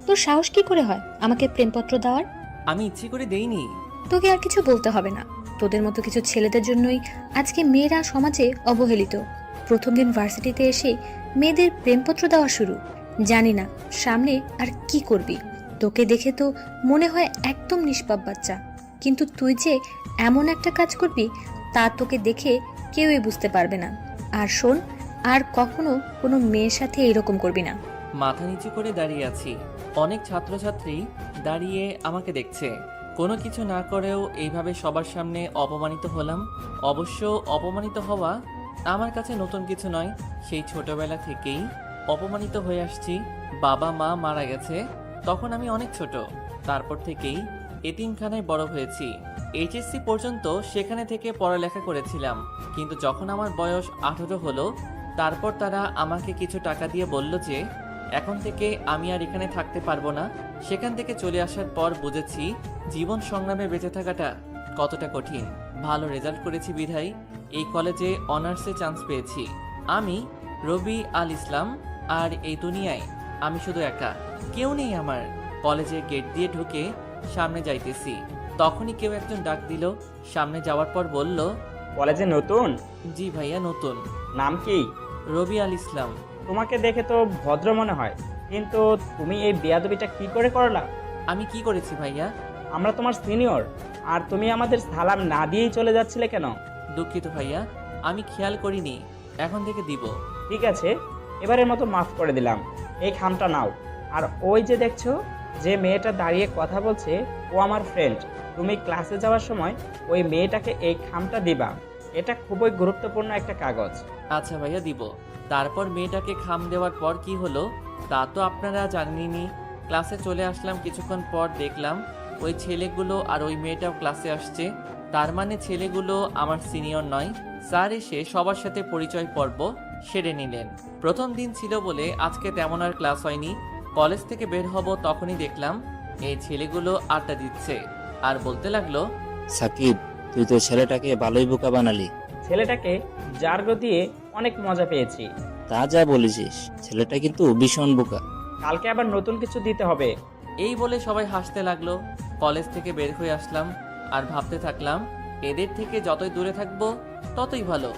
তোর সাহস কি করে হয় আমাকে প্রেমপত্র দেওয়ার? আমি ইচ্ছে করে দেইনি। তোকে আর কিছু বলতে হবে না। তোদের মতো কিছু ছেলেদের জন্যই আজকে মেয়েরা সমাজে অবহেলিত। প্রথম দিন ভার্সিটিতে এসে মেয়েদের প্রেমপত্র দেওয়া শুরু। জানি না সামনে আর কি করবি। তোকে দেখে তো মনে হয় একদম নিষ্পাপ বাচ্চা, কিন্তু তুই যে এমন একটা কাজ করবি তা তোকে দেখে কেউই বুঝতে পারবে না। আর শোন, আর কখনো কোনো মেয়ের সাথে এরকম করবি না। মাথা নিচু করে দাঁড়িয়ে আছি। অনেক ছাত্রছাত্রী দাঁড়িয়ে আমাকে দেখছে। কোনো কিছু না করেও এইভাবে সবার সামনে অপমানিত হলাম। অবশ্য অপমানিত হওয়া আমার কাছে নতুন কিছু নয়। সেই ছোটবেলা থেকেই অপমানিত হয়ে আসছি। বাবা মা মারা গেছে তখন আমি অনেক ছোট। তারপর থেকেই এতিমখানায় বড় হয়েছি। এইচএসসি পর্যন্ত সেখানে থেকে পড়ালেখা করেছিলাম। কিন্তু যখন আমার বয়স 18 হলো, তারপর তারা আমাকে কিছু টাকা দিয়ে বলল যে এখন থেকে আমি আর এখানে থাকতে পারবো না। সেখান থেকে চলে আসার পর বুঝেছি জীবন সংগ্রামে বেঁচে থাকাটা কতটা কঠিন। ভালো রেজাল্ট করেছি বিধায় এই কলেজে অনার্সে চান্স পেয়েছি। আমি রবি আল ইসলাম, আর এই দুনিয়ায় আমি শুধু একা, কেউ নেই আমার। কলেজের গেট দিয়ে ঢুকে সামনে যাইতেছি, তখনই কেউ একজন ডাক দিল। সামনে যাওয়ার পর বলল, কলেজে নতুন? জি ভাইয়া নতুন। নাম কি? রবি আল ইসলাম। তোমাকে দেখে তো ভদ্র মনে হয়, কিন্তু তুমি এই বেয়াদবিটা কি করে করলা? আমি কি করেছি ভাইয়া? আমরা তোমার সিনিয়র, আর তুমি আমাদের সালাম না দিয়েই চলে যাচ্ছিলে কেন? দুঃখিত ভাইয়া, আমি খেয়াল করিনি, এখন থেকে দিব। ঠিক আছে, এবারের মতো মাফ করে দিলাম। এই খামটা নাও। আর ওই যে দেখছো যে মেয়েটা দাঁড়িয়ে কথা বলছে, ও আমার ফ্রেন্ড। তুমি ক্লাসে যাওয়ার সময় ওই মেয়েটাকে এই খামটা দিবা। এটা খুবই গুরুত্বপূর্ণ একটা কাগজ। আচ্ছা ভাইয়া দিব। তারপর মেয়েটাকে খাম দেওয়ার পর কি হলো তা তো আপনারা জানেনই। ক্লাসে চলে আসলাম। কিছুক্ষণ পর দেখলাম ওই ছেলেগুলো আর ওই মেয়েটাও ক্লাসে আসছে। তার মানে ছেলেগুলো আমার সিনিয়র নয়। স্যার এসে সবার সাথে পরিচয় পর্ব সেরে নিলেন। প্রথম দিন ছিল বলে আজকে তেমন আর ক্লাস হয়নি। কলেজ থেকে বের হব তখনই দেখলাম এই ছেলেগুলো আড্ডা দিচ্ছে আর বলতে লাগলো, সাকিব, তুই তো ছেলেটাকে ভালোই বোকা বানালি। ছেলেটাকে জার্গো দিয়ে অনেক মজা পেয়েছি। তা যা বলেছিস, ছেলেটা কিন্তু ভীষণ বোকা। কালকে আবার নতুন কিছু দিতে হবে। এই বলে সবাই হাসতে লাগলো। কলেজ থেকে বের হয়ে আসলাম আর ভাবতে থাকলাম এদের থেকে যতই দূরে থাকবো ততই ভালো।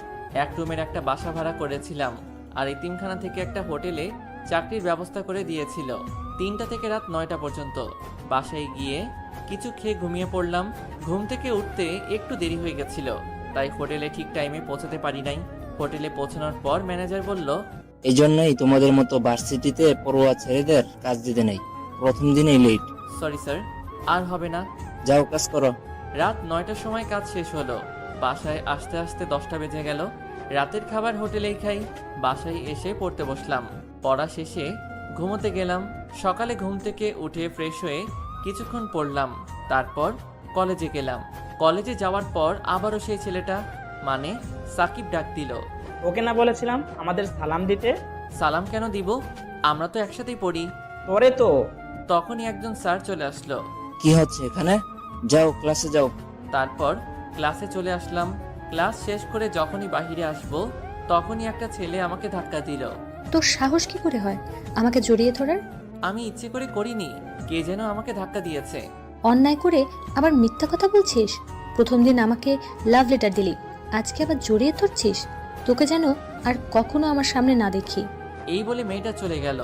এক রুমের একটা বাসা ভাড়া করেছিলাম আর এতিমখানা থেকে একটা হোটেলে চাকরির ব্যবস্থা করে দিয়েছিল। 3টা থেকে রাত 9টা পর্যন্ত। বাসায় গিয়ে কিছু খেয়ে ঘুমিয়ে পড়লাম। ঘুম থেকে উঠতে একটু দেরি হয়ে গেছিল, তাই হোটেলে ঠিক টাইমে পৌঁছাতে পারি নাই। হোটেলে পৌঁছানোর পর ম্যানেজার বলল, এই জন্যই তোমাদের মতো ভার্সিটিতে পড়ুয়া ছেলেদের কাজ দিতে নেই। প্রথম দিনেই লেট। সরি স্যার, আর হবে না। যাও কাজ করো। রাত 9টার সময় কাজ শেষ হলো। বাসায় আসতে আসতে 10টা বেজে গেল। রাতের খাবার হোটেলেই খাই। বাসায় এসে পড়তে বসলাম। পড়া শেষে ঘুমোতে গেলাম। সকালে ঘুম থেকে উঠে ফ্রেশ হয়ে কিছুক্ষণ পড়লাম। তারপর কলেজে গেলাম। কলেজে যাওয়ার পর আবারও সেই ছেলেটা মানে সাকিব ডাক দিল। ওকে না বলেছিলাম আমাদের সালাম দিতে? সালাম কেন দিব? আমরা তো একসাথেই পড়ি। তোরে তো। তখনই একজন স্যার চলে আসলো। কি হচ্ছে এখানে? যাও ক্লাসে যাও। তারপর ক্লাসে চলে আসলাম। ক্লাস শেষ করে যখনই বাহিরে আসব তখনই একটা ছেলে আমাকে ধাক্কা দিল। তোর সাহস কি করে হয় আমাকে জড়িয়ে ধরার? আমি ইচ্ছে করে করিনি, কে যেন আমাকে ধাক্কা দিয়েছে। অন্যায় করে আবার মিথ্যা কথা বলছিস। প্রথম দিন আমাকে লাভ লেটার দিলি, আজকে আবার জড়িয়ে ধরছিস। তোকে যেন আর কখনো আমার সামনে না দেখি। এই বলে মেয়েটা চলে গেল।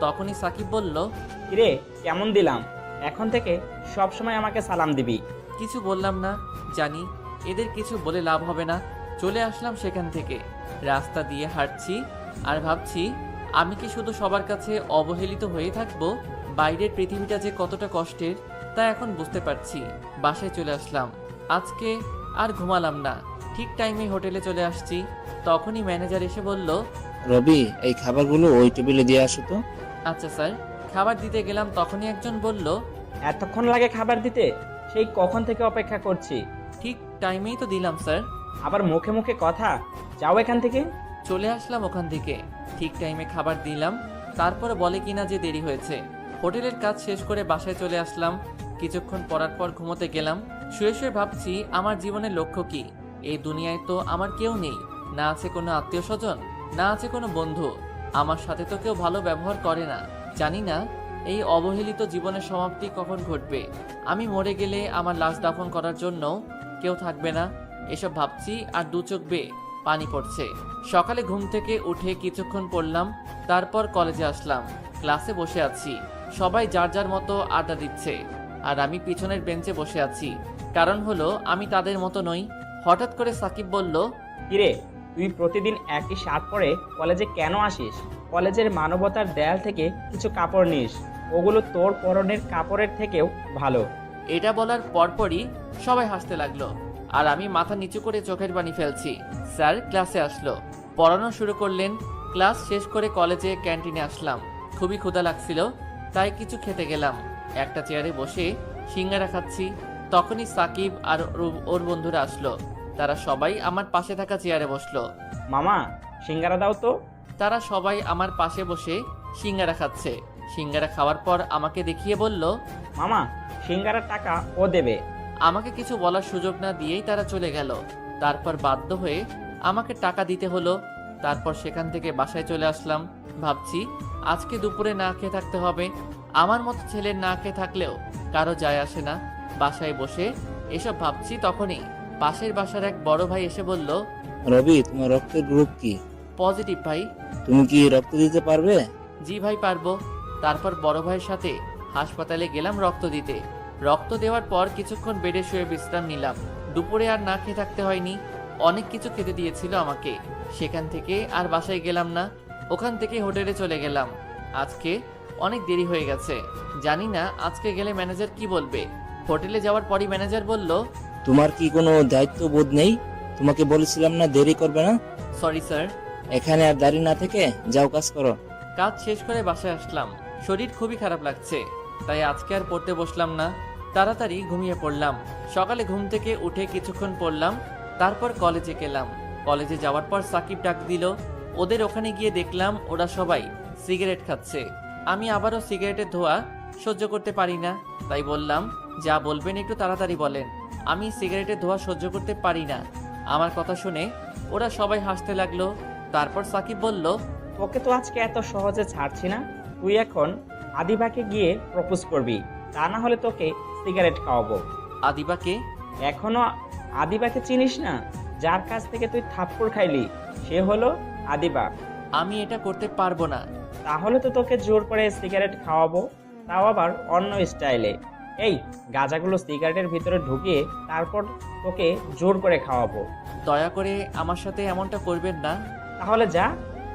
তখনই সাকিব বলল, কিরে, কেমন দিলাম? এখন থেকে সব সময় আমাকে সালাম দিবি। কিছু বললাম না, জানি এদের কিছু বলে লাভ হবে না। চলে আসলাম সেখান থেকে। রাস্তা দিয়ে হাঁটছি আর ভাবছি আমি কি শুধু সবার কাছে অবহেলিত হয়ে থাকবো? বাইরের পৃথিবীটা যে কতটা কষ্টের তা এখন বুঝতে পারছি। বাসায় চলে আসলাম। আজকে আর ঘুমালাম না, ঠিক টাইমে হোটেলে চলে আসছি। তখনই ম্যানেজার এসে বলল, রবি, এই খাবারগুলো ওই টেবিলে দিয়ে আসো তো। আচ্ছা স্যার। খাবার দিতে গেলাম, তখনই একজন বলল, এতক্ষণ লাগে খাবার দিতে? সেই কখন থেকে অপেক্ষা করছি। ঠিক টাইমেই তো দিলাম স্যার। আবার মুখে মুখে কথা। যাও এখান থেকে। চলে আসলাম ওখান থেকে। ঠিক টাইমে খাবার দিলাম, তারপরে বলে কিনা যে দেরি হয়েছে। হোটেলের কাজ শেষ করে বাসায় চলে আসলাম। কিছুক্ষণ পরার পর ঘুমোতে গেলাম। শুয়ে শুয়ে ভাবছি আমার জীবনের লক্ষ্য কি। এই দুনিয়ায় তো আমার কেউ নেই, না আছে কোনো আত্মীয় স্বজন, না আছে কোনো বন্ধু। আমার সাথে তো কেউ ভালো ব্যবহার করে না। জানি না এই অবহেলিত জীবনের সমাপ্তি কখন ঘটবে? আমি মরে গেলে আমার লাশ দাফন করার জন্য কেউ থাকবে না, এসব ভাবছি আর দু চোখ বেয়ে পানি পড়ছে। সকালে ঘুম থেকে উঠে কিছুক্ষণ পড়লাম, তারপর কলেজে আসলাম। ক্লাসে বসে আছি, সবাই যার যার মতো আড্ডা দিচ্ছে, আর আমি পিছনের বেঞ্চে বসে আছি। কারণ হলো আমি তাদের মতো নই। হঠাৎ করে সাকিব বলল, কিরে, তুই প্রতিদিন একই শার্ট পরে কলেজে কেন আসিস? কলেজের মানবতার দেয়াল থেকে কিছু কাপড় নিস, ওগুলো তোর পরনের কাপড়ের থেকেও ভালো। এটা বলার পরপরই সবাই হাসতে লাগলো, আর আমি মাথা নিচু করে চোখের পানি ফেলছি। স্যার ক্লাসে আসলো, পড়ানো শুরু করলেন। ক্লাস শেষ করে কলেজে ক্যান্টিনে আসলাম। খুবই ক্ষুধা লাগছিল, তাই কিছু খেতে গেলাম। একটা চেয়ারে বসে সিঙ্গারা খাচ্ছি, তখনই সাকিব আর ওর বন্ধুরা আসলো। তারা সবাই আমার পাশে থাকা চেয়ারে বসলো। মামা, সিঙ্গারা দাও তো। তারা সবাই আমার পাশে বসে সিঙ্গারা খাচ্ছে। সিঙ্গারা খাওয়ার পর আমাকে দেখিয়ে বলল, মামা, সিঙ্গারার টাকা ও দেবে। আমাকে কিছু বলার সুযোগ না দিয়েই তারা চলে গেল। তারপর বাধ্য হয়ে আমাকে টাকা দিতে হলো। তারপর সেখান থেকে বাসায় চলে আসলাম। ভাবছি আজকে দুপুরে না খেয়ে থাকতে হবে। আমার মতো ছেলের না খেয়ে থাকলেও কারো যায় আসে না। বাসায় বসে এসব ভাবছি, তখনই পাশের বাসার এক বড় ভাই এসে বলল, রবি, তোমার রক্তের গ্রুপ কি? পজিটিভ ভাই। তুমি কি রক্ত দিতে পারবে? জি ভাই, পারবো। তারপর বড় ভাইয়ের সাথে হাসপাতালে গেলাম রক্ত দিতে। রক্ত দেওয়ার পর কিছুক্ষণ বেডে শুয়ে বিশ্রাম নিলাম। দুপুরে আর না খেয়ে থাকতে হয়নি, অনেক কিছু খেতে দিয়েছিল আমাকে। সেখান থেকে আর বাসায় গেলাম না, ওখান থেকে হোটেলে চলে গেলাম। আজকে অনেক দেরি হয়ে গেছে, জানি না আজকে গেলে ম্যানেজার কি বলবে। হোটেলে যাওয়ার পরই ম্যানেজার বলল, তোমার কি কোনো দায়িত্ববোধ নেই? তোমাকে বলেছিলাম না দেরি করবে না? Sorry sir. এখানে আর দাঁড়িয়ে না থেকে যাও, কাজ করো। কাজ শেষ করে বাসায় আসলাম, শরীর খুবই খারাপ লাগছে, তাই আজকে আর পড়তে বসলাম না, তাড়াতাড়ি ঘুমিয়ে পড়লাম। সকালে ঘুম থেকে উঠে কিছুক্ষণ পড়লাম, তারপর কলেজে গেলাম। কলেজে যাওয়ার পর সাকিব ডাক দিল। ওদের ওখানে গিয়ে দেখলাম ওরা সবাই সিগারেট খাচ্ছে। আমি আবারও সিগারেটের ধোঁয়া সহ্য করতে পারি না, তাই বললাম, যা বলবেন একটু তাড়াতাড়ি বলেন, আমি সিগারেটের ধোঁয়া সহ্য করতে পারি না। আমার কথা শুনে ওরা সবাই হাসতে লাগলো। তারপর সাকিব বলল, তোকে তো আজকে এত সহজে ছাড়ছি না। তুই এখন আদিবাকে গিয়ে প্রপোজ করবি, তা না হলে তোকে সিগারেট খাওয়াবো। আদিবাকে? এখনো আদিবাকে চিনিস না? যার কাছ থেকে তুই থাপ্পড় খাইলি, সে হলো আদিবা। আমি এটা করতে পারবো না। তাহলে তো তোকে জোর করে সিগারেট খাওয়াবো, তাও আবার অন্য স্টাইলে। এই গাঁজাগুলো সিগারেটের ভিতরে ঢুকিয়ে তারপর তোকে জোর করে খাওয়াবো। দয়া করে আমার সাথে এমনটা করবেন না। তাহলে যা,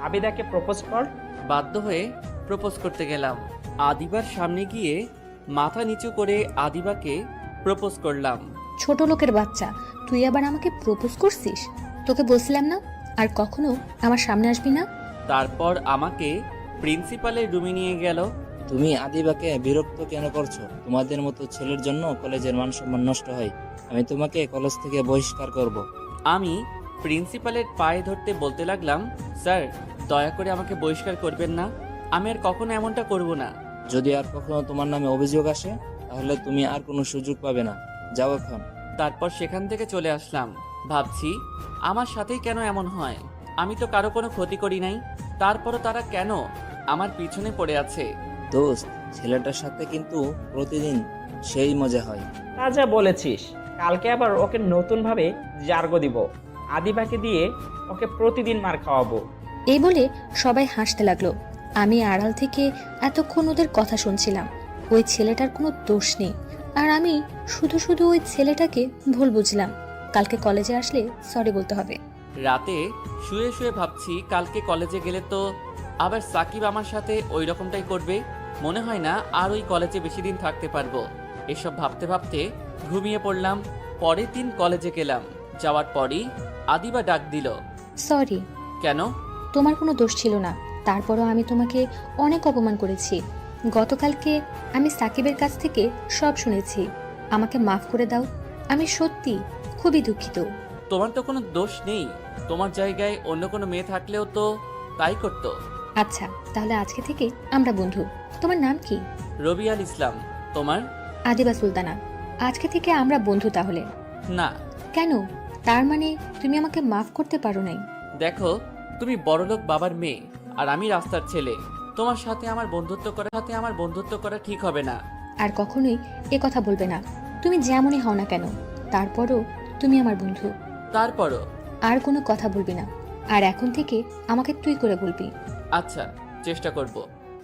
আবিদাকে প্রপোজ কর। বাধ্য হয়ে প্রপোজ করতে গেলাম। আদিবার সামনে গিয়ে মাথা নিচু করে আদিবাকে প্রপোজ করলাম। ছোট লোকের বাচ্চা, তুই আবার আমাকে প্রপোজ করছিস? তোকে বলছিলাম না আর কখনো আমার সামনে আসবি না? তারপর আমাকে প্রিন্সিপালের রুমে নিয়ে গেল। তুমি আদিবাকে বিরক্ত কেন করছো? তোমাদের মতো ছেলের জন্য কলেজের মান সম্মান নষ্ট হয়। আমি তোমাকে কলেজ থেকে বহিষ্কার করব। আমি প্রিন্সিপালের পায়ে ধরতে বলতে লাগলাম, স্যার দয়া করে আমাকে বহিষ্কার করবেন না, আমি আর কখনো এমনটা করব না। যদি আর কখনো তোমার নামে অভিযোগ আসে, তাহলে তুমি আর কোনো সুযোগ পাবে না। যাও এখন। তারপর সেখান থেকে চলে আসলাম। ভাবছি আমার সাথেই কেন এমন হয়? আমি তো কারো কোনো ক্ষতি করি নাই, তারপরও তারা কেন আমার পিছনে পড়ে আছে? দোস্ত, ছেলেটার সাথে কিন্তু প্রতিদিন সেই মজা হয়। তা যা বলেছিস, কালকে আবার ওকে নতুন ভাবে জার্গো দিব। আদিবাকে দিয়ে ওকে প্রতিদিন মার খাওয়াবো। এই বলে সবাই হাসতে লাগলো। আমি আড়াল থেকে এতক্ষণ ওদের কথা শুনছিলাম। ওই ছেলেটার কোনো দোষ নেই, আর আমি শুধু শুধু ওই ছেলেটাকে ভুল বুঝলাম। কালকে কলেজে আসলে সরি বলতে হবে। রাতে শুয়ে শুয়ে ভাবছি কালকে কলেজে গেলে তো আবার সাকিব আমার সাথে ওই রকমটাই করবে। মনে হয় না আর ওই কলেজে বেশি দিন থাকতে পারবো। এসব ভাবতে ভাবতে ঘুমিয়ে পড়লাম। পরের দিন কলেজে গেলাম। যাওয়ার পরই আদিবা ডাক দিল। সরি। কেন? তোমার কোনো দোষ ছিল না, তারপরও আমি তোমাকে অনেক অপমান করেছি। গতকালকে আমি সাকিবের কাছ থেকে সব শুনেছি। আমাকে মাফ করে দাও, আমি সত্যি খুবই দুঃখিত। তোমার তো কোনো দোষ নেই, তোমার জায়গায় অন্য কোনো মেয়ে থাকলেও তো তাই করতো। আচ্ছা, তাহলে আজকে থেকে আমরা বন্ধু। তোমার নাম কি? রবিয়াল ইসলাম। তোমার? আদিবা সুলতানা। আজকে থেকে আমরা বন্ধু তাহলে? না। কেন? তার মানে তুমি আমাকে মাফ করতে পারো নাই? দেখো, তুমি বড়লোক বাবার মেয়ে আর আমি রাস্তার ছেলে, তোমার সাথে আমার বন্ধুত্ব করা ঠিক হবে না। আর কখনোই এ কথা বলবে না। তুমি যেমনই হও না কেন, তারপরও তুমি আমার বন্ধু। তারপরও আর কোনো কথা বলবি না। আর এখন থেকে আমাকে তুই করে বলবি। আচ্ছা, চেষ্টা করব।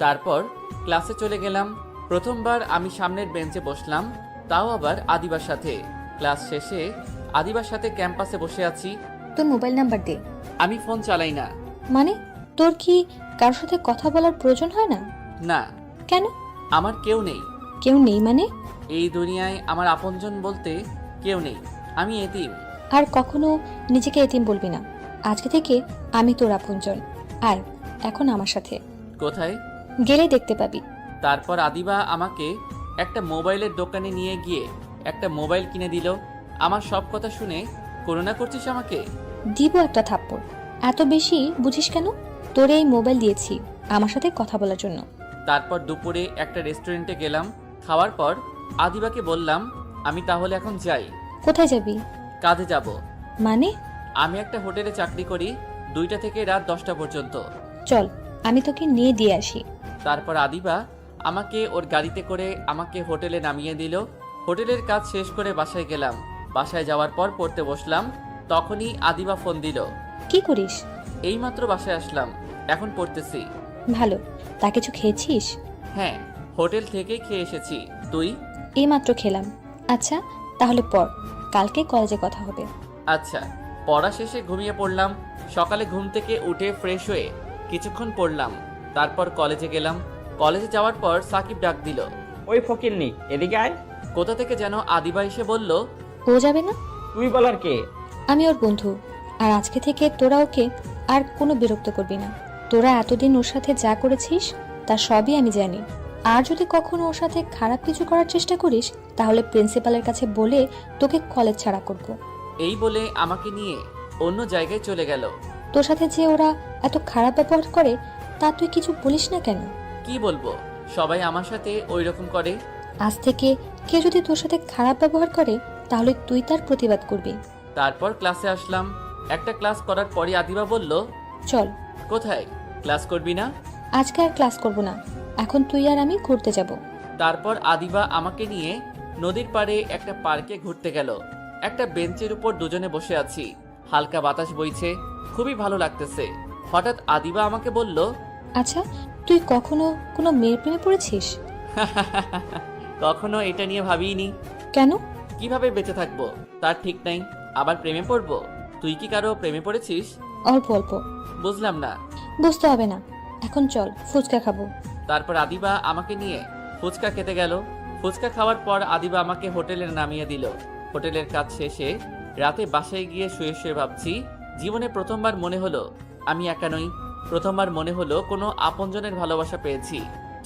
তারপর ক্লাসে চলে গেলাম। প্রথমবার আমি সামনের বেঞ্চে বসলাম, তাও আবার আদিবার সাথে। ক্লাস শেষে আদিবার সাথে ক্যাম্পাসে বসে আছি। তোর মোবাইল নাম্বার দে। আমি ফোন চালাই না। মানে তোর কি কারোর সাথে কথা বলার প্রয়োজন হয় না? না, কেন? আমার কেউ নেই। কেউ নেই মানে? এই দুনিয়ায় আমার আপনজন বলতে কেউ নেই। আমি এতিম। আর কখনো নিজেকে এতিম বলবি না। আজকে থেকে আমি তোর আপনজন। আয় এখন আমার সাথে। কোথায়? গেলে দেখতে পাবি। তারপর আদিবা আমাকে একটা মোবাইলের দোকানে নিয়ে গিয়ে একটা মোবাইল কিনে দিল। আমার সব কথা শুনে করুণা করছিস আমাকে? দিব একটা থাপ্পড়। এত বেশি বুঝিস কেন? তোরে এই মোবাইল দিয়েছি আমার সাথে কথা বলার জন্য। তারপর দুপুরে একটা রেস্টুরেন্টে গেলাম। খাওয়ার পর আদিবাকে বললাম, আমি তাহলে এখন যাই। কোথায় যাবি? কাজে যাব। মানে? আমি একটা হোটেলে চাকরি করি, 2টা থেকে রাত 10টা পর্যন্ত। চল আমি তোকে নিয়ে দিয়ে আসি। তারপর আদিবা আমাকে ওর গাড়িতে করে আমাকে হোটেলে নামিয়ে দিল। হোটেলের কাজ শেষ করে বাসায় গেলাম। বাসায় যাওয়ার পর পড়তে বসলাম। তখনই আদিবা ফোন দিল। কি করিস? এইমাত্র বাসায় আসলাম, এখন পড়তেছি। ভালো। তা কিছু খেয়েছিস? হ্যাঁ, হোটেল থেকেই খেয়ে এসেছি। তুই? এইমাত্র খেলাম। আচ্ছা তাহলে পড়, কালকে কলেজে কথা হবে। আচ্ছা। পড়া শেষে ঘুমিয়ে পড়লাম। সকালে ঘুম থেকে উঠে ফ্রেশ হয়ে কিছুক্ষণ পড়লাম। তারপর কলেজে গেলাম। কলেজে যাওয়ার পর সাকিব ডাক দিল। ওই ফকিরনি, এদিকে আয়। কোথা থেকে যেন আদিবা এসে বলল, ও যাবে না? তুই বলার কে? আমি ওর বন্ধু। আর আজকে থেকে তোরা ওকে আর কোনো বিরক্ত করবি না। তোরা এতদিন ওর সাথে যা করেছিস তা সবই আমি জানি। আর যদি কখনো ওর সাথে খারাপ কিছু করার চেষ্টা করিস তাহলে প্রিন্সিপালের কাছে বলে তোকে কলেজ ছাড়া করব। এই বলে আমাকে নিয়ে অন্য জায়গায় চলে গেল। তোর সাথে যে ওরা এত খারাপ ব্যবহার করে তা তুই কিছু বলিস না কেন? কি বলবো, সবাই আমার সাথে ওই রকম করে। আজ থেকে কেউ যদি তোর সাথে খারাপ ব্যবহার করে তাহলে তুই তার প্রতিবাদ করবি। তারপর ক্লাসে আসলাম। একটা ক্লাস করার পরই আদিবা বলল, চল। কোথায়? ক্লাস করবি না? আজকে আর ক্লাস করব না, এখন তুই আর আমি ঘুরতে যাব। তারপর আদিবা আমাকে নিয়ে নদীর পাড়ে একটা পার্কে ঘুরতে গেল। একটা বেঞ্চের উপর দুজনে বসে আছি, হালকা বাতাস বইছে, খুবই ভালো লাগতেছে। হঠাৎ আদিবা আমাকে বলল, আচ্ছা তুই কখনো কোনো মেয়ের প্রেমে পড়েছিস? কখনো এটা নিয়ে ভাবিনি। কেন? কিভাবে বেঁচে থাকবো তার ঠিক নাই, আবার প্রেমে পড়বো? তুই কি কারো প্রেমে পড়েছিস? অল্প অল্প। বুঝলাম না। বুঝতে হবে না, এখন চল ফুচকা খাবো। তারপর আদিবা আমাকে নিয়ে ফুচকা খেতে গেল। ফুচকা খাওয়ার পর আদিবা আমাকে হোটেলে নামিয়ে দিল। হোটেলের কাজ শেষে রাতে বাসায় গিয়ে শুয়ে শুয়ে ভাবছি, জীবনে প্রথমবার মনে হলো আমি একা নই। প্রথমবার মনে হলো কোনো আপনজনের ভালোবাসা পেয়েছি।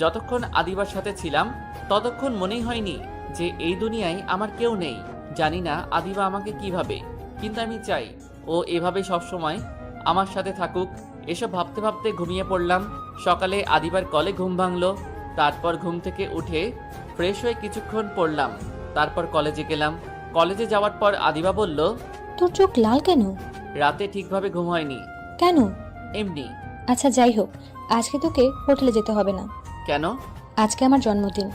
যতক্ষণ আদিবার সাথে ছিলাম ততক্ষণ মনেই হয়নি যে এই দুনিয়ায় আমার কেউ নেই। জানি না আদিবা আমাকে কিভাবে, কিন্তু আমি চাই ও এভাবে সবসময় আমার সাথে থাকুক। এসব ভাবতে ভাবতে ঘুমিয়ে পড়লাম। সকালে আদিবার কলে ঘুম ভাঙলো। তারপর ঘুম থেকে উঠে ফ্রেশ হয়ে কিছুক্ষণ পড়লাম। তারপর কলেজে গেলাম। কলেজে যাওয়ার পর আদিবা বলল, তোর চোখ লাল কেন? রাতে ঠিকভাবে ঘুম হয়নি। কেন? এমনি। আচ্ছা যাই হোক, আজকে তোকে হোটেলে যেতে হবে না। কেন? আজকে আমার জন্মদিন।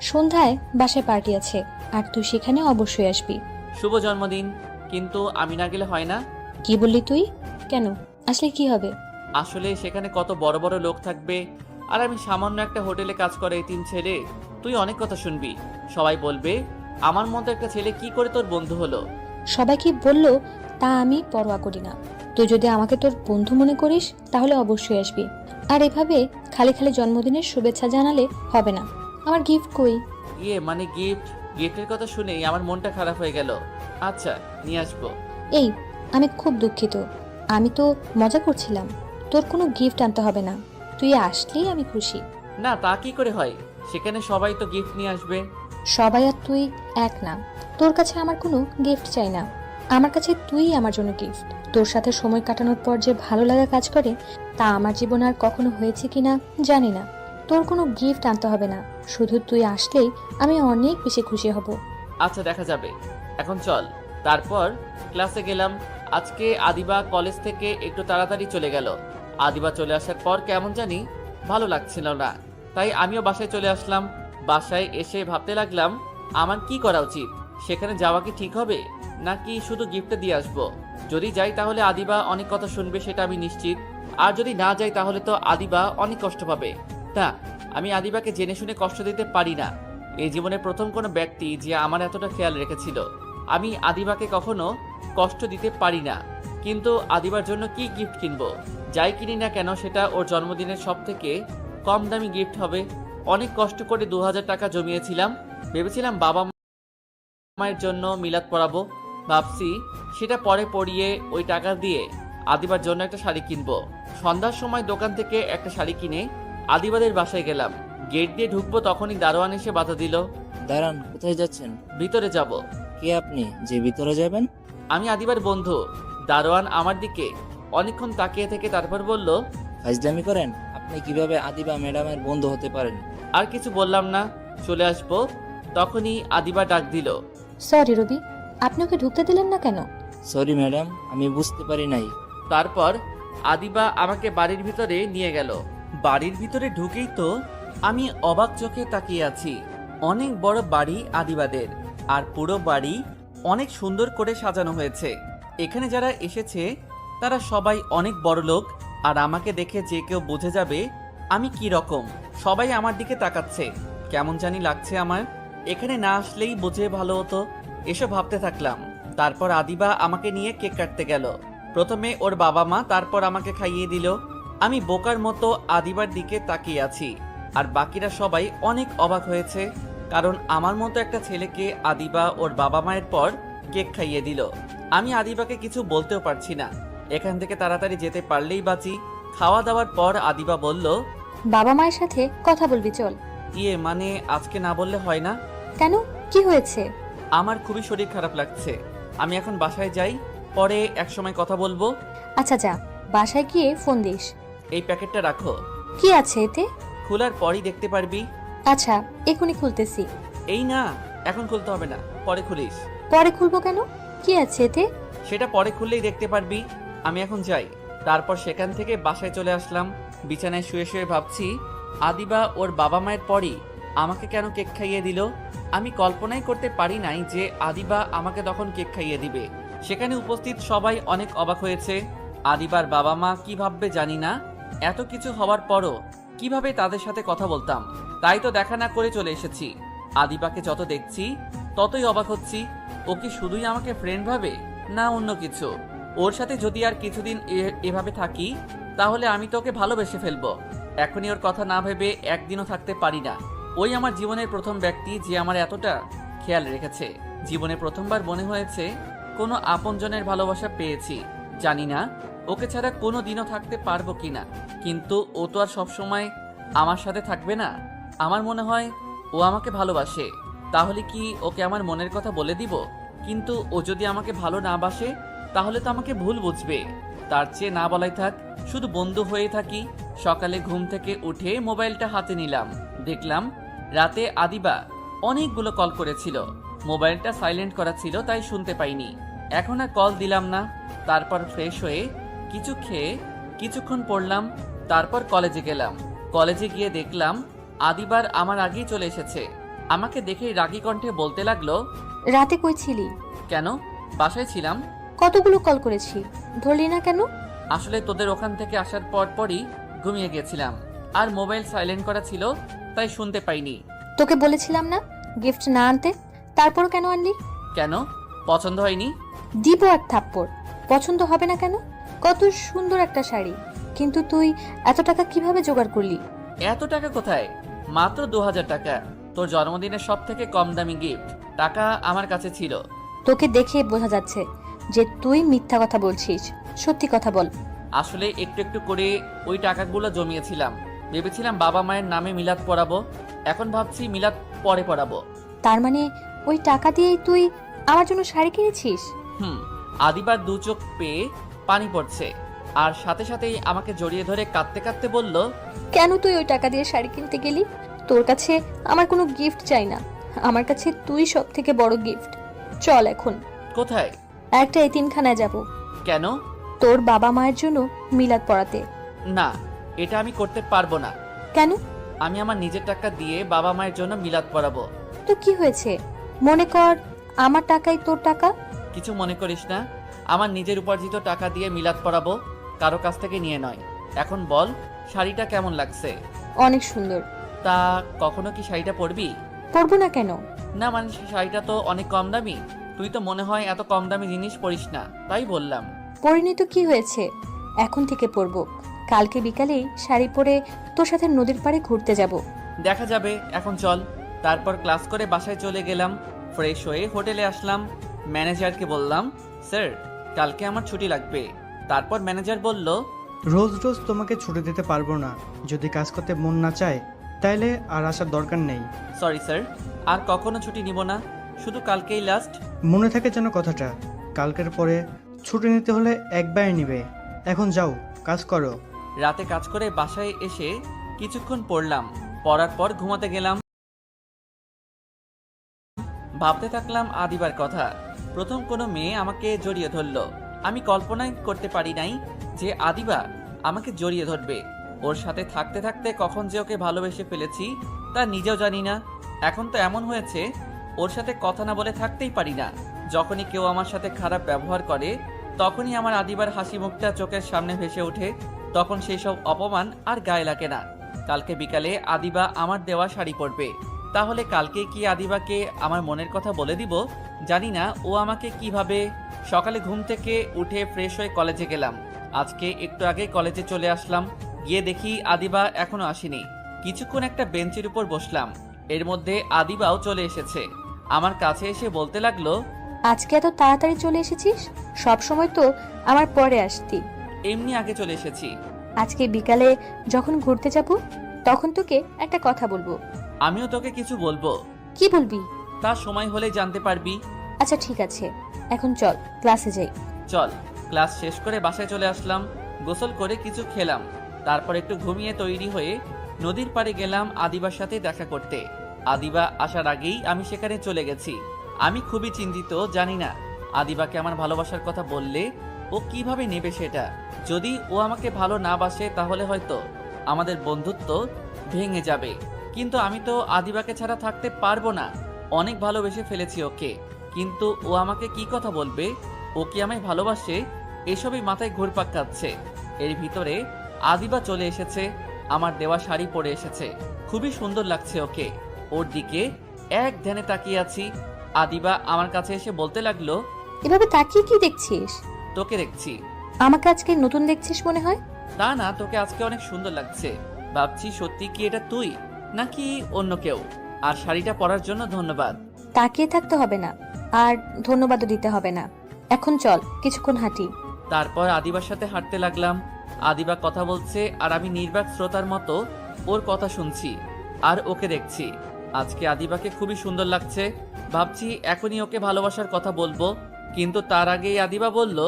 সন্ধ্যায় বাসায় পার্টি আছে, আর তুই সেখানে অবশ্যই আসবি। শুভ জন্মদিন, কিন্তু আমি না গেলে হয় না? কি বললি তুই? কেন? আসলে কি হবে? আসলে সেখানে কত বড় বড় লোক থাকবে, আর আমি সামান্য একটা হোটেলে কাজ করে এতিম ছেলে। তুই অনেক কথা শুনবি। সবাই বলবে আমার মতো একটা ছেলে কি করে তোর বন্ধু হলো। সবাই কি বললো তা আমি পরোয়া করি না। তুই যদি আমাকে তোর বন্ধু মনে করিস তাহলে অবশ্যই আসবি। আর এভাবে খালি খালি জন্মদিনের শুভেচ্ছা জানালে হবে না। আমার গিফট কই? মানে গিফটের কথা শুনেই আমার মনটা খারাপ হয়ে গেল। আচ্ছা, নিয়ে আসবো। এই, আমি খুব দুঃখিত। আমি তো মজা করছিলাম। তোর কোনো গিফট আনতে হবে না, তুই আসলেই আমি খুশি। না, তা কি করে হয়? সেখানে সবাই তো গিফট নিয়ে আসবে। সবাই আর তুই এক না। তোর কাছে আমার কোনো গিফট চাই না। আমার কাছে তুই আমার জন্য গিফট। তোর সাথে সময় কাটানোর পর যে ভালো লাগা কাজ করে তা আমার জীবনে আর কখনো হয়েছে কিনা জানি না। তোর কোনো গিফট আনতে হবে না, শুধু তুই আসলেই আমি অনেক বেশি খুশি হব। আচ্ছা, দেখা যাবে। এখন চল। তারপর ক্লাসে গেলাম। আজকে আদিবা কলেজ থেকে একটু তাড়াতাড়ি চলে গেল। আদিবা চলে আসার পর কেমন জানি ভালো লাগছিল না, তাই আমিও বাসায় চলে আসলাম। বাসায় এসে ভাবতে লাগলাম আমার কি করা উচিত। সেখানে যাওয়া কি ঠিক হবে, নাকি শুধু গিফটটা দিয়ে আসবো? যদি যাই তাহলে আদিবা অনেক কথা শুনবে, সেটা আমি নিশ্চিত। আর যদি না যাই তাহলে তো আদিবা অনেক কষ্ট পাবে। তা আমি আদিবাকে জেনে শুনে কষ্ট দিতে পারি না। এই জীবনে প্রথম কোনো ব্যক্তি যে আমার এতটা খেয়াল রেখেছিল। আমি আদিবাকে কখনো কষ্ট দিতে পারি না। কিন্তু আদিবার জন্য কি গিফট কিনবো? যাই কিনি না কেন সেটা ওর জন্মদিনের সব থেকে কম দামি গিফট হবে। অনেক কষ্ট করে 2000 টাকা জমিয়েছিলাম। ভেবেছিলাম বাবা মায়ের জন্য মিলাদ পড়াবো। ভাবছি সেটা পরে পড়িয়ে ওই টাকা দিয়ে আদিবার জন্য একটা শাড়ি কিনবো। সন্ধ্যার সময় দোকান থেকে একটা শাড়ি কিনে আদিবাদের বাসায় গেলাম। গেট দিয়ে ঢুকবো তখনই দারোয়ান এসে বাধা দিল। দাঁড়ান, কোথায় যাচ্ছেন? ভিতরে যাব। কে আপনি যে ভিতরে যাবেন? আমি আদিবার বন্ধু। দারোয়ান আমার দিকে অনেকক্ষণ তাকিয়ে থেকে তারপর বলল, ফাজলামি করেন? আপনি কিভাবে আদিবা ম্যাডামের বন্ধু হতে পারেন? আর কিছু বললাম না, চলে আসবো। তখনই আদিবা ডাক দিল। সরি রবি, আপনি ওকে ঢুকতে দিলেন না কেন? সরি ম্যাডাম, আমি বুঝতে পারি নাই। তারপর আদিবা আমাকে বাড়ির ভিতরে নিয়ে গেল। বাড়ির ভিতরে ঢুকেই তো আমি অবাক চোখে তাকিয়ে আছি। অনেক বড় বাড়ি আদিবাদের, আর পুরো বাড়ি অনেক সুন্দর করে সাজানো হয়েছে। এখানে যারা এসেছে তারা সবাই অনেক বড় লোক, আর আমাকে দেখে যে কেউ বুঝে যাবে আমি কি রকম। সবাই আমার দিকে তাকাচ্ছে, কেমন জানি লাগছে আমার। এখানে না আসলেই বুঝে ভালো হতো, এসব ভাবতে থাকলাম। তারপর আদিবা আমাকে নিয়ে কেক কাটতে গেল। প্রথমে ওর বাবা মা, তারপর আমাকে খাইয়ে দিল। আমি বোকার মতো আদিবার দিকে তাকিয়ে আছি, আর বাকিরা সবাই অনেক অবাক হয়েছে, কারণ আমার মতো একটা ছেলেকে আদিবা ওর বাবা মায়ের পর কেক খাইয়ে দিল। আমি আদিবাকে কিছু বলতেও পারছি না। এখান থেকে তাড়াতাড়ি যেতে পারলেই বাঁচি। খাওয়া দাওয়ার পর আদিবা বলল, বাবা মায়ের সাথে কথা বলবি, চল। মানে আজকে না বললে হয় না? কেন, কি হয়েছে? আমার খুবই শরীর খারাপ লাগছে। আমি এখন বাসায় যাই, পরে একসময় কথা বলবো। আচ্ছা যা, বাসায় গিয়ে ফোন দিস। এই প্যাকেটটা রাখো, কি আছে এতে? খোলার পরই দেখতে পারবি। আচ্ছা, এখনই খুলতেছি। এই না, এখন খুলতে হবে না, পরে খুলিস। পরে খুলবো কেন? কি আছে এতে? সেটা পরে খুললেই দেখতে পারবি। আমি এখন যাই। তারপর সেখান থেকে বাসায় চলে আসলাম। বিছানায় শুয়ে শুয়ে ভাবছি আদিবা ওর বাবা মায়ের পরই আমাকে কেন কেক খাইয়ে দিল। আমি কল্পনাই করতে পারি নাই যে আদিবা আমাকে তখন কেক খাইয়ে দিবে। সেখানে উপস্থিত সবাই অনেক অবাক হয়েছে। আদিবার বাবা মা কি ভাববে জানি না। এত কিছু হওয়ার পরও কিভাবে তাদের সাথে কথা বলতাম, তাই তো দেখা না করে চলে এসেছি। আদিবাকে যত দেখছি ততই অবাক হচ্ছি। ও কি শুধুই আমাকে ফ্রেন্ড ভাবে, না অন্য কিছু? ওর সাথে যদি আর কিছুদিন এভাবে থাকি তাহলে আমি তো ওকে ভালোবেসে ফেলবো। এখনই ওর কথা না ভেবে একদিনও থাকতে পারি না। ওই আমার জীবনের প্রথম ব্যক্তি যে আমার এতটা খেয়াল রেখেছে। জীবনে প্রথমবার মনে হয়েছে কোনো আপনজনের ভালোবাসা পেয়েছি। জানি না ওকে ছাড়া কোনো দিনও থাকতে পারবো কিনা, কিন্তু ও তো আর সবসময় আমার সাথে থাকবে না। আমার মনে হয় ও আমাকে ভালোবাসে। তাহলে কি ওকে আমার মনের কথা বলে দিব? কিন্তু ও যদি আমাকে ভালো না বাসে তাহলে তো আমাকে ভুল বুঝবে। তার চেয়ে না বলাই থাক, শুধু বন্ধু হয়ে থাকি। সকালে ঘুম থেকে উঠে মোবাইলটা হাতে নিলাম, দেখলাম রাতে আদিবা অনেকগুলো কল করেছিল। মোবাইলটা সাইলেন্ট করা ছিল, তাই শুনতে পাইনি। এখন আর কল দিলাম না। তারপর ফ্রেশ হয়ে কিছু খেয়ে কিছুক্ষণ পড়লাম। তারপর কলেজে গেলাম। কলেজে গিয়ে দেখলাম আদিবার আমার আগেই চলে এসেছে। আমাকে দেখেই রাগী কণ্ঠে বলতে লাগলো, রাতে কই ছিলি? কেন, বাসায় ছিলাম। কতগুলো কল করেছি, ধরলি না কেন? আসলে তোদের ওখান থেকে আসার পরই ঘুমিয়ে গেছিলাম, আর মোবাইল সাইলেন্ট করা ছিল, তাই শুনতে পাইনি। তোকে বলেছিলাম না গিফট না আনতে, তারপর কেন আনলি? কেন, পছন্দ হয়নি? দিব এক থাপ্পড়। পছন্দ হবে না কেন? কত সুন্দর একটা শাড়ি, কিন্তু তুই এত টাকা কিভাবে জোগাড় করলি? এত টাকা কোথায়? মাত্র 2000 টাকা। তোর জন্মদিনের সব থেকে কম দামি গিফট। টাকা আমার কাছে ছিল। তোকে দেখে বোঝা যাচ্ছে যে তুই মিথ্যা কথা বলছিস। সত্যি কথা বল। আসলে একটু একটু করে ওই টাকাগুলো জমিয়েছিলাম। ভেবেছিলাম বাবা মায়ের নামে মিলাদ পড়াবো। এখন ভাবছি মিলাদ পরে পড়াবো। তার মানে ওই টাকা দিয়েই তুই আমার জন্য শাড়ি কিনেছিস? আদিবার দু চোখ পেয়ে পানি পড়ছে, আর সাথে সাথেই আমাকে জড়িয়ে ধরে কাঁদতে কাঁদতে বলল, কেন তুই ওই টাকা দিয়ে শাড়ি কিনতে গেলি? তোর কাছে আমার কোনো গিফট চাই না, আমার কাছে তুই সব থেকে বড় গিফট। চল এখন। কোথায়? একটা এতিমখানায় যাব। কেন? তোর বাবা মায়ের জন্য মিলাদ পড়াতে। না, এটা আমি করতে পারবো না। কেন? আমি আমার নিজের টাকা দিয়ে বাবা মায়ের জন্য মিলাদ পড়াবো। তো কি হয়েছে? মনে কর আমার টাকাই তোর টাকা। কিছু মনে করিস না, আমার নিজের উপার্জিত টাকা দিয়ে মিলাদ পড়াবো, কারো কাছ থেকে নিয়ে নয়। এখন বল, শাড়িটা কেমন লাগছে? অনেক সুন্দর। তা কখনো কি শাড়িটা পরবি? পরবো না কেন? না মানে শাড়িটা তো অনেক কম দামি, তুই তো মনে হয় এত কম দামি জিনিস পরিস না, তাই বললাম। পরিনি তো কি হয়েছে, এখন থেকে পরবো। কালকে বিকালেই শাড়ি পরে তোর সাথে নদীর পাড়ে ঘুরতে যাব। দেখা যাবে, এখন চল। তারপর ক্লাস করে বাসায় চলে গেলাম। ফ্রেশ হয়ে হোটেলে আসলাম। ম্যানেজারকে বললাম, স্যার কালকে আমার ছুটি লাগবে। তারপর ম্যানেজার বলল, রোজ রোজ তোমাকে ছুটি দিতে পারবো না। যদি কাজ করতে মন না চায় তাইলে আর আসার দরকার নেই। সরি স্যার, আর কখনো ছুটি নিব না, শুধু কালকেই লাস্ট। মনে থাকে যেন কথাটা। কালকের পরে ছুটি নিতে হলে একবারে নিবে। এখন যাও, কাজ করো। রাতে কাজ করে বাসায় এসে কিছুক্ষণ পড়লাম। পড়ার পর ঘুমাতে গেলাম। ভাবতে থাকলাম আদিবার কথা। প্রথম কোনো মেয়ে আমাকে জড়িয়ে ধরলো। আমি কল্পনাই করতে পারি নাই যে আদিবা আমাকে জড়িয়ে ধরবে। ওর সাথে থাকতে থাকতে কখন যে ওকে ভালোবেসে ফেলেছি তা নিজেও জানি না। এখন তো এমন হয়েছে ওর সাথে কথা না বলে থাকতেই পারি না। যখনই কেউ আমার সাথে খারাপ ব্যবহার করে তখনই আমার আদিবার হাসি মুখটা চোখের সামনে ভেসে ওঠে। তখন সেই সব অপমান আর গায়ে লাগে না। কালকে বিকালে আদিবা আমার দেওয়া শাড়ি পরবে। তাহলে কালকে কি আদিবাকে আমার মনের কথা বলে দিব? জানি না ও আমাকে কিভাবে। সকালে ঘুম থেকে উঠে ফ্রেশ হয়ে কলেজে গেলাম। আজকে একটু আগে কলেজে চলে আসলাম। গিয়ে দেখি আদিবা এখনো আসেনি। কিছুক্ষণ একটা বেঞ্চের উপর বসলাম। এর মধ্যে আদিবাও চলে এসেছে। আমার কাছে এসে বলতে লাগলো, আজকে এত তাড়াতাড়ি চলে এসেছিস? সব সময় তো আমার পরে আসতি। এমনি আগে চলে এসেছি। আজকে বিকালে যখন ঘুরতে যাব তখন তোকে একটা কথা বলবো। আমিও তোকে কিছু বলবো। কি বলবি? তার সময় হলে জানতে পারবি। আচ্ছা ঠিক আছে, এখন চল ক্লাসে যাই। চল। ক্লাস শেষ করে বাসায় চলে আসলাম। গোসল করে কিছু খেলাম। তারপর একটু ঘুমিয়ে তৈরি হয়ে নদীর পাড়ে গেলাম আদিবার সাথে দেখা করতে। আদিবা আসার আগেই আমি সেখানে চলে গেছি। আমি খুবই চিন্তিত, জানি না আদিবাকে আমার ভালোবাসার কথা বললে ও কিভাবে নেবে সেটা। যদি ও আমাকে ভালো না বাসে তাহলে হয়তো আমাদের বন্ধুত্ব ভেঙে যাবে। কিন্তু আমি তো আদিবাকে ছাড়া থাকতে পারবো না। অনেক ভালোবেসে ফেলেছি ওকে। কিন্তু ও আমাকে কি কথা বলবে? ও কি আমায় ভালোবাসে? এসবই মাথায় ঘুরপাক খাচ্ছে। এর ভিতরে আদিবা চলে এসেছে। আমার দেওয়া শাড়ি পরে এসেছে। খুবই সুন্দর লাগছে ওকে। ওর দিকে এক ধ্যানে তাকিয়ে আছি। আদিবা আমার কাছে এসে বলতে লাগলো, এভাবে তাকিয়ে কি দেখছিস? তোকে দেখছি। আমাকে আজকে নতুন দেখছিস মনে হয়। তা না, তোকে আজকে অনেক সুন্দর লাগছে। ভাবছি সত্যি কি এটা তুই নাকি অন্য কেউ। আর শাড়িটা পরার জন্য ধন্যবাদ। তাকিয়ে থাকতে হবে না, আর ধন্যবাদও দিতে হবে না। এখন চল কিছুক্ষণ হাঁটি। তারপর আদিবার সাথে হাঁটতে লাগলাম। আদিবা কথা বলছে আর আমি নির্বাক শ্রোতার মতো ওর কথা শুনছি আর ওকে দেখছি। আজকে আদিবাকে খুবই সুন্দর লাগছে। ভাবছি এখনই ওকে ভালোবাসার কথা বলবো, কিন্তু তার আগেই আদিবা বলল,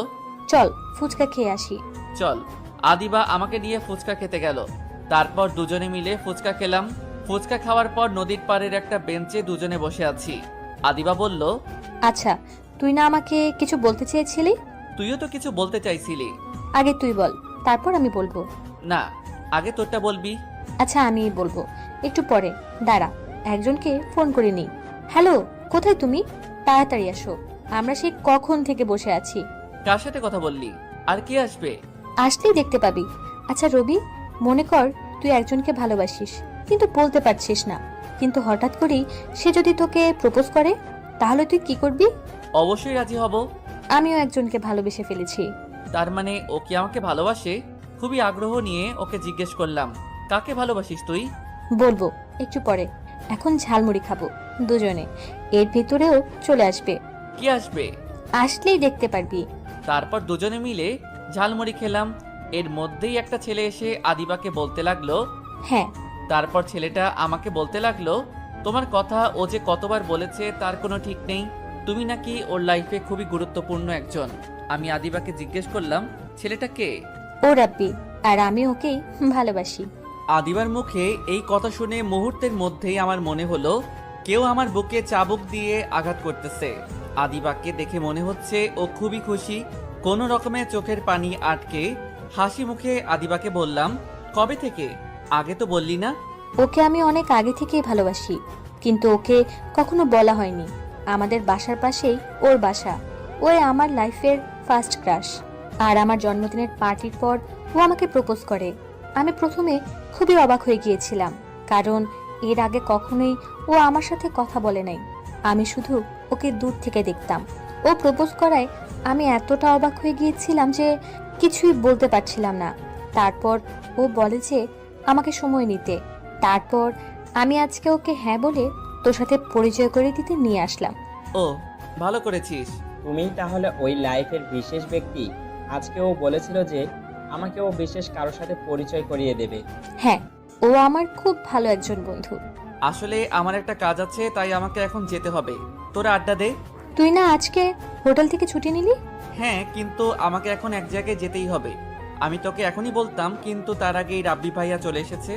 চল ফুচকা খেয়ে আসি। চল। আদিবা আমাকে নিয়ে ফুচকা খেতে গেল। তারপর দুজনে মিলে ফুচকা খেলাম। ফুচকা খাওয়ার পর নদীর পাড়ের একটা বেঞ্চে দুজনে বসে আছি। আদিবা বলল, আচ্ছা, তুই না আমাকে কিছু বলতে চেয়েছিলি? তুইও তো কিছু বলতে চাইছিলি। আগে তুই বল, তারপর আমি বলবো। না, আগে তোরটা বলবি। আচ্ছা আমিই বলবো, একটু পরে। দাঁড়া, একজনকে ফোন করে নিই। হ্যালো, কোথায় তুমি? তাড়াতাড়ি আসো, আমরা সেই কখন থেকে বসে আছি। কার সাথে কথা বললি? আর কে আসবে? আসলেই দেখতে পাবি। আচ্ছা রবি, মনে কর তুই একজনকে ভালোবাসিস কিন্তু বলতে পারছিস না। কিন্তু হঠাৎ করেই সে যদি তোকে প্রপোজ করে, তাহলে তুই কি করবি? অবশ্যই রাজি হব। আমিও একজনকে ভালোবেসে ফেলেছি। তার মানে ও কি আমাকে ভালোবাসে? খুবই আগ্রহ নিয়ে ওকে জিজ্ঞেস করলাম, কাকে ভালোবাসিস তুই? বলবো একটু পরে, এখন ঝালমুড়ি খাবো দুজনে। এর ভিতরেও চলে আসবে। কি আসবে? আসলেই দেখতে পারবি। তারপর দুজনে মিলে ঝালমুড়ি খেলাম। এর মধ্যেই একটা ছেলে এসে আদিবাকে বলতে লাগলো। হ্যাঁ। তারপর ছেলেটা আমাকে বলতে লাগলো, তোমার কথা ও যে কতবার বলেছে তার কোনো ঠিক নেই। তুমি নাকি ওর লাইফে খুবই গুরুত্বপূর্ণ একজন। আমি আদিবাকে জিজ্ঞেস করলাম, ছেলেটা কে? ও রাব্বি, আর আমি ওকেই ভালোবাসি। আদিবার মুখে এই কথা শুনে মুহূর্তের মধ্যেই আমার মনে হলো কেউ আমার বুকে চাবুক দিয়ে আঘাত করতেছে। আদিবাকে দেখে মনে হচ্ছে ও খুবই খুশি। কোনো রকমে চোখের পানি আটকে হাসি মুখে আদিবাকে বললাম, কবে থেকে? আগে তো বললি না। ওকে আমি অনেক আগে থেকেই ভালোবাসি, কিন্তু ওকে কখনো বলা হয়নি। আমাদের বাসার পাশেই ওর বাসা। ও আমার লাইফের ফার্স্ট ক্রাশ। আর আমার জন্মদিনের পার্টির পর ও আমাকে প্রপোজ করে। আমি প্রথমে খুবই অবাক হয়ে গিয়েছিলাম, কারণ এর আগে কখনোই ও আমার সাথে কথা বলে নাই। আমি শুধু ওকে দূর থেকে দেখতাম। ও প্রপোজ করায় আমি এতটা অবাক হয়ে গিয়েছিলাম যে কিছুই বলতে পারছিলাম না। তারপর ও বলে যে আমাকে সময় নিতে। তারপর আমি আজকে ওকে হ্যাঁ বলে তোর সাথে পরিচয় করে দিতে নিয়ে আসলাম। ও, ভালো করেছিস। তুমিই তাহলে ওই লাইফের বিশেষ ব্যক্তি। আজকে ও বলেছিল যে আমাকে ও বিশেষ কারোর সাথে পরিচয় করিয়ে দেবে। হ্যাঁ, ও আমার খুব ভালো একজন বন্ধু। আসলে আমার একটা কাজ আছে, তাই আমাকে এখন যেতে হবে। তোরা আড্ডা দে। তুই না আজকে হোটেল থেকে ছুটি নিলি? হ্যাঁ, কিন্তু আমাকে এখন এক জায়গায় যেতেই হবে। আমি তোকে এখনই বলতাম, কিন্তু তার আগেই রাব্বি ভাইয়া চলে এসেছে।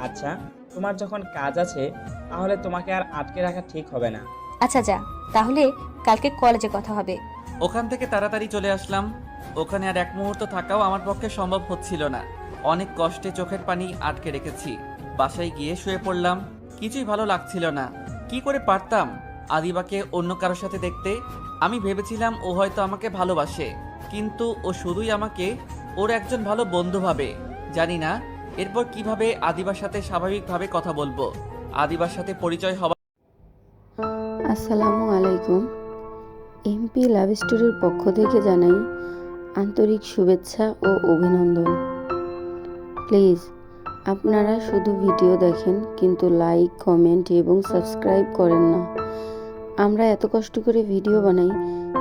আচ্ছা, তোমার যখন কাজ আছে তাহলে তোমাকে আর আটকে রাখা ঠিক হবে না। আচ্ছা যা, তাহলে কালকে কলেজে কথা হবে। ওখান থেকে তাড়াতাড়ি চলে আসলাম। ওখানে আর এক মুহূর্ত থাকাও আমার পক্ষে সম্ভব হচ্ছিল না। অনেক কষ্টে চোখের পানি আটকে রেখেছি। বাসায় গিয়ে শুয়ে পড়লাম। কিছুই ভালো লাগছিল না। কি করে পারতাম আদিবাকে অন্য কারোর সাথে দেখতে? আমি ভেবেছিলাম ও হয়তো আমাকে ভালোবাসে, কিন্তু ও শুধুই আমাকে ওর একজন ভালো বন্ধু ভাবে। জানি না এরপর কিভাবে আদিবার সাথে স্বাভাবিকভাবে কথা বলবো। আদিবার সাথে পরিচয় হওয়া। আসসালামু আলাইকুম। এমপি লাভ স্টোরির পক্ষ থেকে জানাই আন্তরিক শুভেচ্ছা ও অভিনন্দন। প্লিজ আপনারা শুধু ভিডিও দেখেন, কিন্তু লাইক, কমেন্ট এবং সাবস্ক্রাইব করেন না। আমরা এত কষ্ট করে ভিডিও বানাই,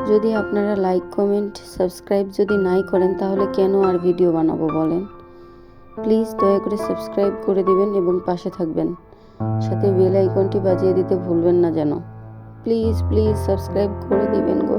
যদি আপনারা লাইক, কমেন্ট, সাবস্ক্রাইব যদি নাই করেন তাহলে কেন আর ভিডিও বানাবো বলেন? প্লিজ দয়া করে সাবস্ক্রাইব করে দিবেন এবং পাশে থাকবেন। সাথে বেল আইকনটি বাজিয়ে দিতে ভুলবেন না যেন। প্লিজ প্লিজ সাবস্ক্রাইব করে দিবেন গো।